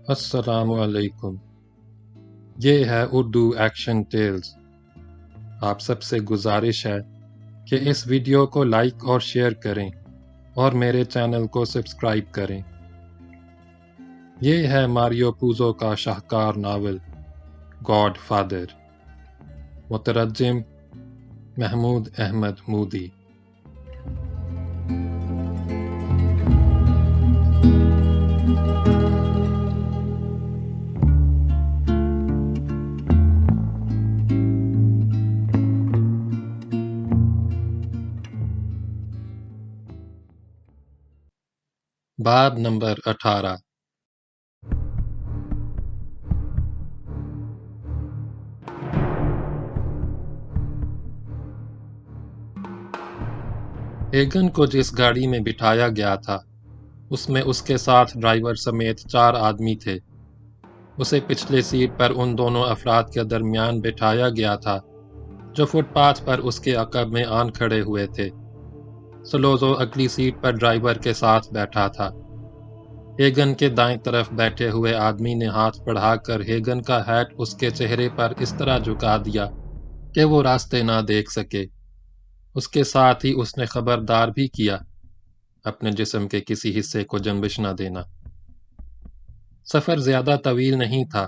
السلام علیکم۔ یہ ہے اردو ایکشن ٹیلز۔ آپ سب سے گزارش ہے کہ اس ویڈیو کو لائک اور شیئر کریں اور میرے چینل کو سبسکرائب کریں۔ یہ ہے ماریو پوزو کا شاہکار ناول گاڈ فادر۔ مترجم محمود احمد مودی۔ باب نمبر 18۔ ایگن کو جس گاڑی میں بٹھایا گیا تھا اس میں اس کے ساتھ ڈرائیور سمیت 4 آدمی تھے۔ اسے پچھلے سیٹ پر ان دونوں افراد کے درمیان بٹھایا گیا تھا جو فٹ پاتھ پر اس کے عقب میں آن کھڑے ہوئے تھے۔ سلوزو اگلی سیٹ پر ڈرائیور کے ساتھ بیٹھا تھا۔ ہیگن کے دائیں طرف بیٹھے ہوئے آدمی نے ہاتھ بڑھا کر ہیگن کا ہیٹ اس کے چہرے پر اس طرح جھکا دیا کہ وہ راستے نہ دیکھ سکے۔ اس کے ساتھ ہی اس نے خبردار بھی کیا اپنے جسم کے کسی حصے کو جنبش نہ دینا۔ سفر زیادہ طویل نہیں تھا۔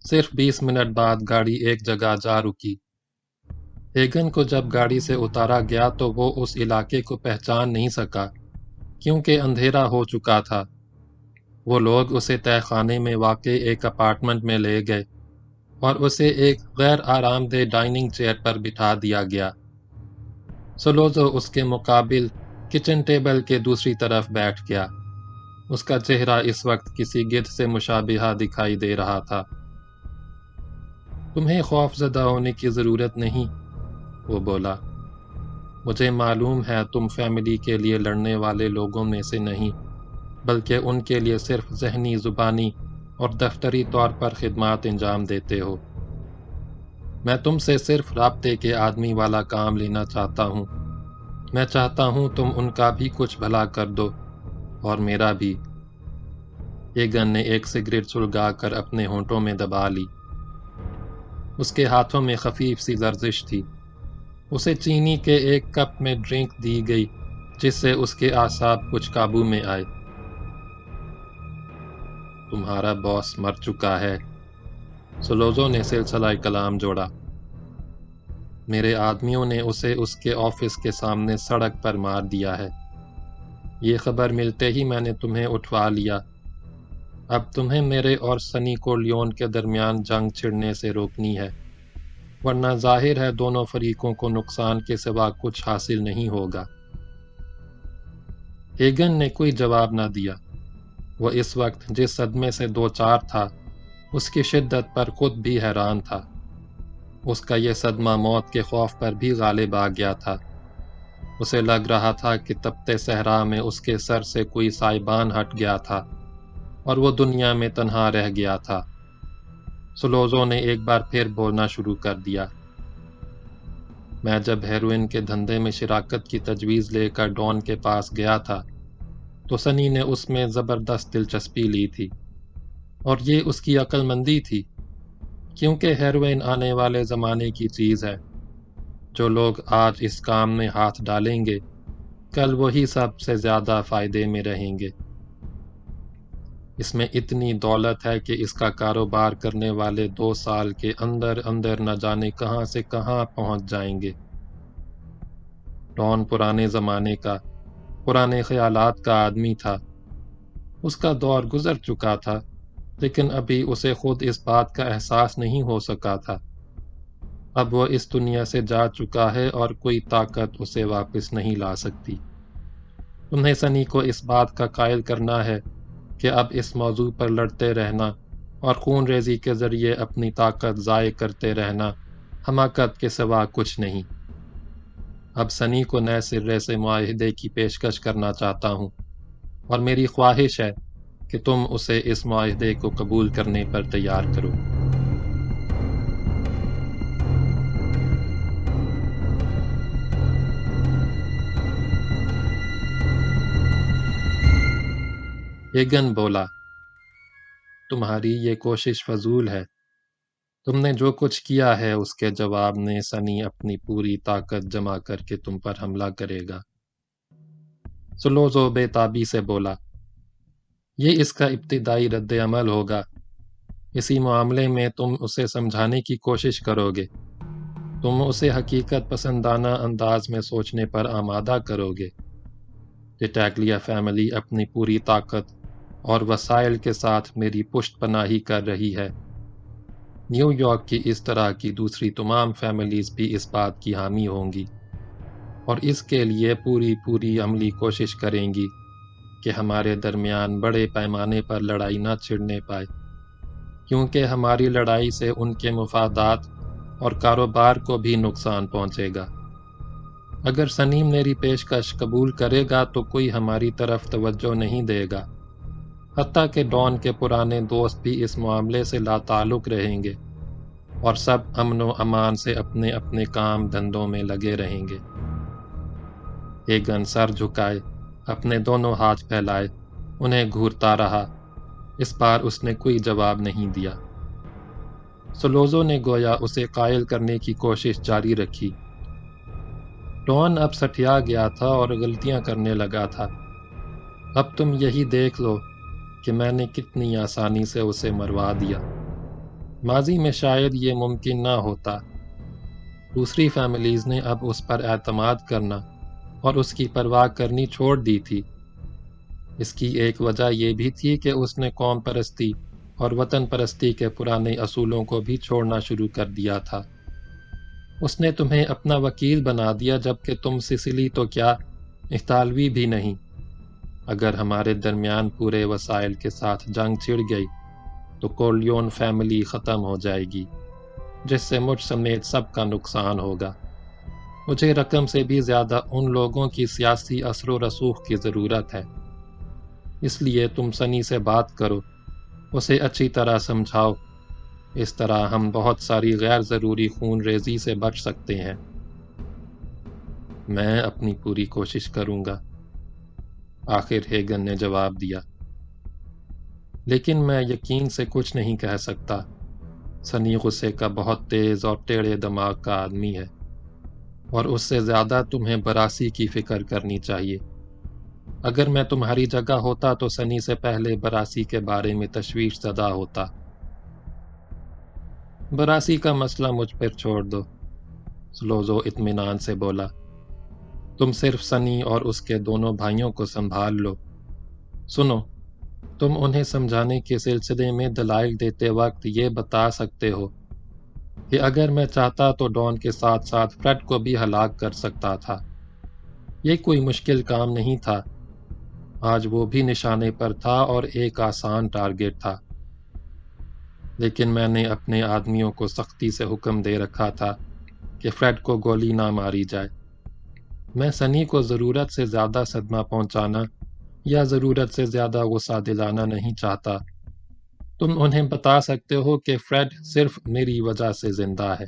صرف 20 منٹ بعد گاڑی ایک جگہ جا رکی۔ ہیگن کو جب گاڑی سے اتارا گیا تو وہ اس علاقے کو پہچان نہیں سکا کیونکہ اندھیرا ہو چکا تھا۔ وہ لوگ اسے تہہ خانے میں واقع ایک اپارٹمنٹ میں لے گئے اور اسے ایک غیر آرام دہ ڈائننگ چیئر پر بٹھا دیا گیا۔ سلوزو اس کے مقابل کچن ٹیبل کے دوسری طرف بیٹھ گیا۔ اس کا چہرہ اس وقت کسی گدھ سے مشابہہ دکھائی دے رہا تھا۔ تمہیں خوف زدہ ہونے کی ضرورت نہیں، وہ بولا۔ مجھے معلوم ہے تم فیملی کے لیے لڑنے والے لوگوں میں سے نہیں، بلکہ ان کے لیے صرف ذہنی، زبانی اور دفتری طور پر خدمات انجام دیتے ہو۔ میں تم سے صرف رابطے کے آدمی والا کام لینا چاہتا ہوں۔ میں چاہتا ہوں تم ان کا بھی کچھ بھلا کر دو اور میرا بھی۔ ہیگن نے ایک سگریٹ سلگا کر اپنے ہونٹوں میں دبا لی۔ اس کے ہاتھوں میں خفیف سی لرزش تھی۔ اسے چینی کے ایک کپ میں ڈرنک دی گئی جس سے اس کے اعصاب کچھ قابو میں آئے۔ تمہارا باس مر چکا ہے، سلوزو نے سلسلہ کلام جوڑا۔ میرے آدمیوں نے اسے اس کے آفس کے سامنے سڑک پر مار دیا ہے۔ یہ خبر ملتے ہی میں نے تمہیں اٹھوا لیا۔ اب تمہیں میرے اور سنی کورلیون کے درمیان جنگ چھڑنے سے روکنی ہے، ورنہ ظاہر ہے دونوں فریقوں کو نقصان کے سوا کچھ حاصل نہیں ہوگا۔ ہیگن نے کوئی جواب نہ دیا۔ وہ اس وقت جس صدمے سے دوچار تھا اس کی شدت پر خود بھی حیران تھا۔ اس کا یہ صدمہ موت کے خوف پر بھی غالب آ گیا تھا۔ اسے لگ رہا تھا کہ تپتے صحرا میں اس کے سر سے کوئی سائبان ہٹ گیا تھا اور وہ دنیا میں تنہا رہ گیا تھا۔ سلوزو نے ایک بار پھر بولنا شروع کر دیا۔ میں جب ہیروئن کے دھندے میں شراکت کی تجویز لے کر ڈان کے پاس گیا تھا تو سنی نے اس میں زبردست دلچسپی لی تھی، اور یہ اس کی عقل مندی تھی، کیونکہ ہیروئن آنے والے زمانے کی چیز ہے۔ جو لوگ آج اس کام میں ہاتھ ڈالیں گے کل وہی سب سے زیادہ فائدے میں رہیں گے۔ اس میں اتنی دولت ہے کہ اس کا کاروبار کرنے والے 2 سال کے اندر اندر نہ جانے کہاں سے کہاں پہنچ جائیں گے۔ ڈان پرانے زمانے کا، پرانے خیالات کا آدمی تھا۔ اس کا دور گزر چکا تھا، لیکن ابھی اسے خود اس بات کا احساس نہیں ہو سکا تھا۔ اب وہ اس دنیا سے جا چکا ہے اور کوئی طاقت اسے واپس نہیں لا سکتی۔ تمہیں سنی کو اس بات کا قائل کرنا ہے کہ اب اس موضوع پر لڑتے رہنا اور خون ریزی کے ذریعے اپنی طاقت ضائع کرتے رہنا حماقت کے سوا کچھ نہیں۔ اب سنی کو نئے سرے سے معاہدے کی پیشکش کرنا چاہتا ہوں، اور میری خواہش ہے کہ تم اسے اس معاہدے کو قبول کرنے پر تیار کرو۔ ہیگن بولا، تمہاری یہ کوشش فضول ہے۔ تم نے جو کچھ کیا ہے اس کے جواب میں سنی اپنی پوری طاقت جمع کر کے تم پر حملہ کرے گا۔ سلوزو بے تابی سے بولا، یہ اس کا ابتدائی رد عمل ہوگا۔ اسی معاملے میں تم اسے سمجھانے کی کوشش کرو گے، تم اسے حقیقت پسندانہ انداز میں سوچنے پر آمادہ کرو گے۔ ٹٹاگلیا فیملی اپنی پوری طاقت اور وسائل کے ساتھ میری پشت پناہی کر رہی ہے۔ نیو یارک کی اس طرح کی دوسری تمام فیملیز بھی اس بات کی حامی ہوں گی، اور اس کے لیے پوری عملی کوشش کریں گی کہ ہمارے درمیان بڑے پیمانے پر لڑائی نہ چھڑنے پائے، کیونکہ ہماری لڑائی سے ان کے مفادات اور کاروبار کو بھی نقصان پہنچے گا۔ اگر سنیم میری پیشکش قبول کرے گا تو کوئی ہماری طرف توجہ نہیں دے گا، حتیٰ کہ ڈان کے پرانے دوست بھی اس معاملے سے لا تعلق رہیں گے، اور سب امن و امان سے اپنے اپنے کام دھندوں میں لگے رہیں گے۔ ہیگن سر جھکائے، اپنے دونوں ہاتھ پھیلائے، انہیں گھورتا رہا۔ اس بار اس نے کوئی جواب نہیں دیا۔ سلوزو نے گویا اسے قائل کرنے کی کوشش جاری رکھی۔ ڈان اب سٹیا گیا تھا اور غلطیاں کرنے لگا تھا۔ اب تم یہی دیکھ لو کہ میں نے کتنی آسانی سے اسے مروا دیا۔ ماضی میں شاید یہ ممکن نہ ہوتا۔ دوسری فیملیز نے اب اس پر اعتماد کرنا اور اس کی پرواہ کرنی چھوڑ دی تھی۔ اس کی ایک وجہ یہ بھی تھی کہ اس نے قوم پرستی اور وطن پرستی کے پرانے اصولوں کو بھی چھوڑنا شروع کر دیا تھا۔ اس نے تمہیں اپنا وکیل بنا دیا، جبکہ تم سسلی تو کیا اطالوی بھی نہیں۔ اگر ہمارے درمیان پورے وسائل کے ساتھ جنگ چھڑ گئی تو کورلیون فیملی ختم ہو جائے گی، جس سے مجھ سمیت سب کا نقصان ہوگا۔ مجھے رقم سے بھی زیادہ ان لوگوں کی سیاسی اثر و رسوخ کی ضرورت ہے۔ اس لیے تم سنی سے بات کرو، اسے اچھی طرح سمجھاؤ، اس طرح ہم بہت ساری غیر ضروری خون ریزی سے بچ سکتے ہیں۔ میں اپنی پوری کوشش کروں گا، آخر ہیگن نے جواب دیا، لیکن میں یقین سے کچھ نہیں کہہ سکتا۔ سنی غصے کا بہت تیز اور ٹیڑھے دماغ کا آدمی ہے، اور اس سے زیادہ تمہیں براسی کی فکر کرنی چاہیے۔ اگر میں تمہاری جگہ ہوتا تو سنی سے پہلے براسی کے بارے میں تشویش زدہ ہوتا۔ براسی کا مسئلہ مجھ پر چھوڑ دو، سلوزو اطمینان سے بولا۔ تم صرف سنی اور اس کے دونوں بھائیوں کو سنبھال لو۔ سنو، تم انہیں سمجھانے کے سلسلے میں دلائل دیتے وقت یہ بتا سکتے ہو کہ اگر میں چاہتا تو ڈان کے ساتھ ساتھ فریڈ کو بھی ہلاک کر سکتا تھا۔ یہ کوئی مشکل کام نہیں تھا۔ آج وہ بھی نشانے پر تھا اور ایک آسان ٹارگٹ تھا، لیکن میں نے اپنے آدمیوں کو سختی سے حکم دے رکھا تھا کہ فریڈ کو گولی نہ ماری جائے۔ میں سنی کو ضرورت سے زیادہ صدمہ پہنچانا یا ضرورت سے زیادہ غصہ دلانا نہیں چاہتا۔ تم انہیں بتا سکتے ہو کہ فریڈ صرف میری وجہ سے زندہ ہے۔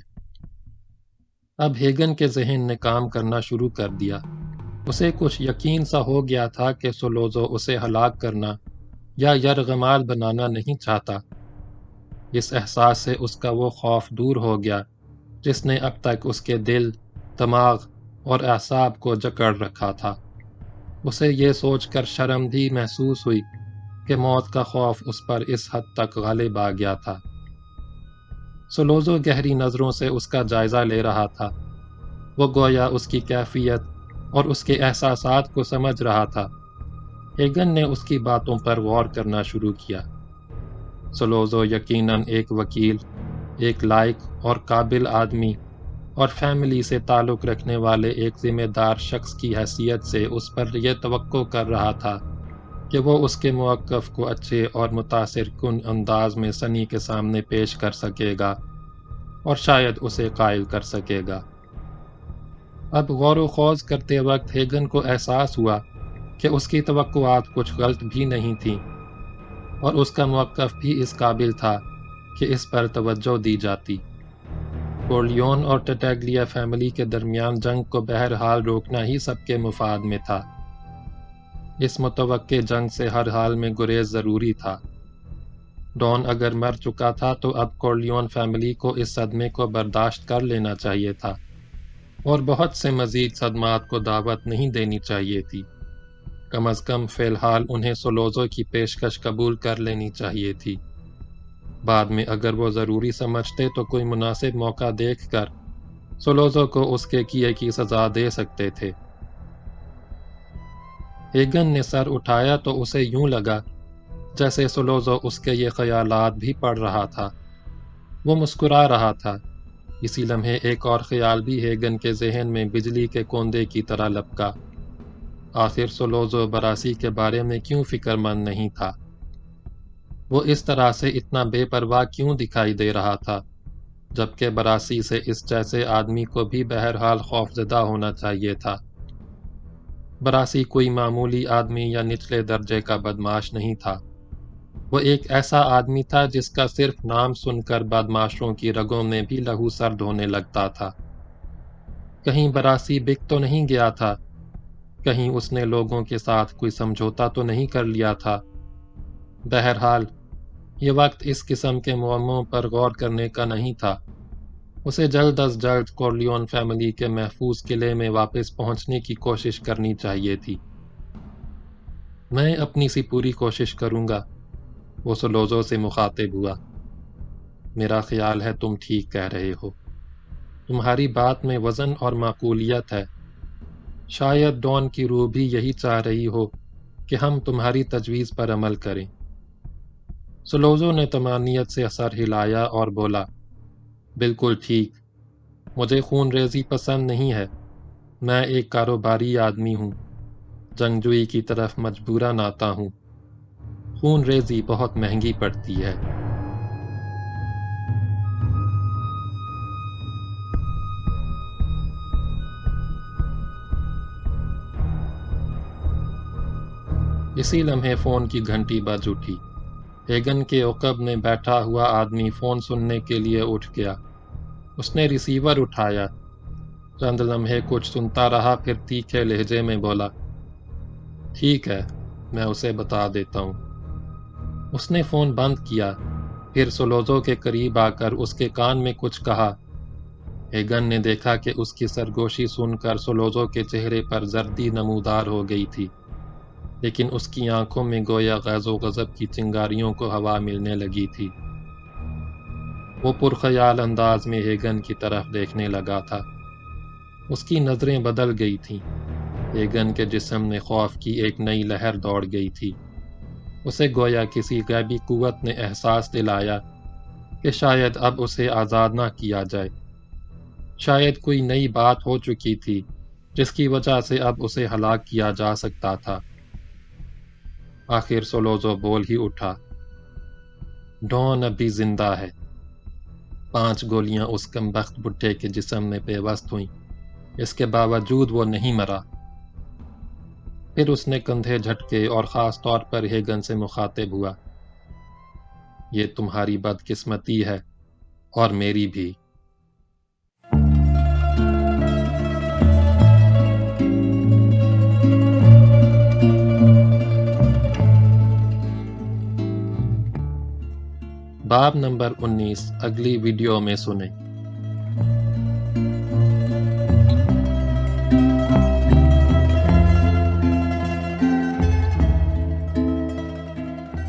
اب ہیگن کے ذہن نے کام کرنا شروع کر دیا۔ اسے کچھ یقین سا ہو گیا تھا کہ سلوزو اسے ہلاک کرنا یا یرغمال بنانا نہیں چاہتا۔ اس احساس سے اس کا وہ خوف دور ہو گیا جس نے اب تک اس کے دل، دماغ اور اعصاب کو جکڑ رکھا تھا۔ اسے یہ سوچ کر شرم بھی محسوس ہوئی کہ موت کا خوف اس پر اس حد تک غالب آ گیا تھا۔ سلوزو گہری نظروں سے اس کا جائزہ لے رہا تھا۔ وہ گویا اس کی کیفیت اور اس کے احساسات کو سمجھ رہا تھا۔ ہیگن نے اس کی باتوں پر غور کرنا شروع کیا۔ سلوزو یقیناً ایک وکیل، ایک لائق اور قابل آدمی اور فیملی سے تعلق رکھنے والے ایک ذمہ دار شخص کی حیثیت سے اس پر یہ توقع کر رہا تھا کہ وہ اس کے موقف کو اچھے اور متاثر کن انداز میں سنی کے سامنے پیش کر سکے گا اور شاید اسے قائل کر سکے گا۔ اب غور و خوض کرتے وقت ہیگن کو احساس ہوا کہ اس کی توقعات کچھ غلط بھی نہیں تھیں، اور اس کا موقف بھی اس قابل تھا کہ اس پر توجہ دی جاتی۔ کورلیون اور ٹٹاگلیا فیملی کے درمیان جنگ کو بہرحال روکنا ہی سب کے مفاد میں تھا۔ اس متوقع جنگ سے ہر حال میں گریز ضروری تھا۔ ڈان اگر مر چکا تھا تو اب کورلیون فیملی کو اس صدمے کو برداشت کر لینا چاہیے تھا اور بہت سے مزید صدمات کو دعوت نہیں دینی چاہیے تھی۔ کم از کم فی الحال انہیں سولوزو کی پیشکش قبول کر لینی چاہیے تھی۔ بعد میں اگر وہ ضروری سمجھتے تو کوئی مناسب موقع دیکھ کر سولوزو کو اس کے کیے کی سزا دے سکتے تھے۔ ہیگن نے سر اٹھایا تو اسے یوں لگا جیسے سولوزو اس کے یہ خیالات بھی پڑھ رہا تھا۔ وہ مسکرا رہا تھا۔ اسی لمحے ایک اور خیال بھی ہیگن کے ذہن میں بجلی کے کوندے کی طرح لپکا۔ آخر سولوزو براسی کے بارے میں کیوں فکر مند نہیں تھا؟ وہ اس طرح سے اتنا بے پرواہ کیوں دکھائی دے رہا تھا، جبکہ براسی سے اس جیسے آدمی کو بھی بہرحال خوفزدہ ہونا چاہیے تھا۔ براسی کوئی معمولی آدمی یا نچلے درجے کا بدماش نہیں تھا۔ وہ ایک ایسا آدمی تھا جس کا صرف نام سن کر بدماشوں کی رگوں میں بھی لہو سرد ہونے لگتا تھا۔ کہیں براسی بک تو نہیں گیا تھا؟ کہیں اس نے لوگوں کے ساتھ کوئی سمجھوتا تو نہیں کر لیا تھا؟ بہرحال یہ وقت اس قسم کے معموں پر غور کرنے کا نہیں تھا۔ اسے جلد از جلد کورلیون فیملی کے محفوظ قلعے میں واپس پہنچنے کی کوشش کرنی چاہیے تھی۔ میں اپنی سی پوری کوشش کروں گا، وہ سولوزو سے مخاطب ہوا۔ میرا خیال ہے تم ٹھیک کہہ رہے ہو۔ تمہاری بات میں وزن اور معقولیت ہے۔ شاید ڈان کی روح بھی یہی چاہ رہی ہو کہ ہم تمہاری تجویز پر عمل کریں۔ سولوزو نے طمانینت سے سر ہلایا اور بولا، بالکل ٹھیک۔ مجھے خون ریزی پسند نہیں ہے۔ میں ایک کاروباری آدمی ہوں، جنگجوئی کی طرف مجبوراً آتا ہوں۔ خون ریزی بہت مہنگی پڑتی ہے۔ اسی لمحے فون کی گھنٹی بج اٹھی۔ ہیگن کے عقب میں بیٹھا ہوا آدمی فون سننے کے لیے اٹھ گیا۔ اس نے ریسیور اٹھایا، چند لمحے کچھ سنتا رہا، پھر تیکھے لہجے میں بولا، ٹھیک ہے، میں اسے بتا دیتا ہوں۔ اس نے فون بند کیا، پھر سولوزو کے قریب آ کر اس کے کان میں کچھ کہا۔ ہیگن نے دیکھا کہ اس کی سرگوشی سن کر سولوزو کے چہرے پر زردی نمودار ہو گئی تھی، لیکن اس کی آنکھوں میں گویا غیظ و غضب کی چنگاریوں کو ہوا ملنے لگی تھی۔ وہ پرخیال انداز میں ہیگن کی طرف دیکھنے لگا تھا۔ اس کی نظریں بدل گئی تھیں۔ ہیگن کے جسم میں خوف کی ایک نئی لہر دوڑ گئی تھی۔ اسے گویا کسی غیبی قوت نے احساس دلایا کہ شاید اب اسے آزاد نہ کیا جائے۔ شاید کوئی نئی بات ہو چکی تھی جس کی وجہ سے اب اسے ہلاک کیا جا سکتا تھا۔ آخر سولوزو بول ہی اٹھا، ڈان اب بھی زندہ ہے۔ 5 گولیاں اس کمبخت بڈھے کے جسم میں پیوست ہوئیں، اس کے باوجود وہ نہیں مرا۔ پھر اس نے کندھے جھٹکے اور خاص طور پر ہیگن سے مخاطب ہوا، یہ تمہاری بدقسمتی ہے اور میری بھی۔ باب نمبر 19 اگلی ویڈیو میں سنیں۔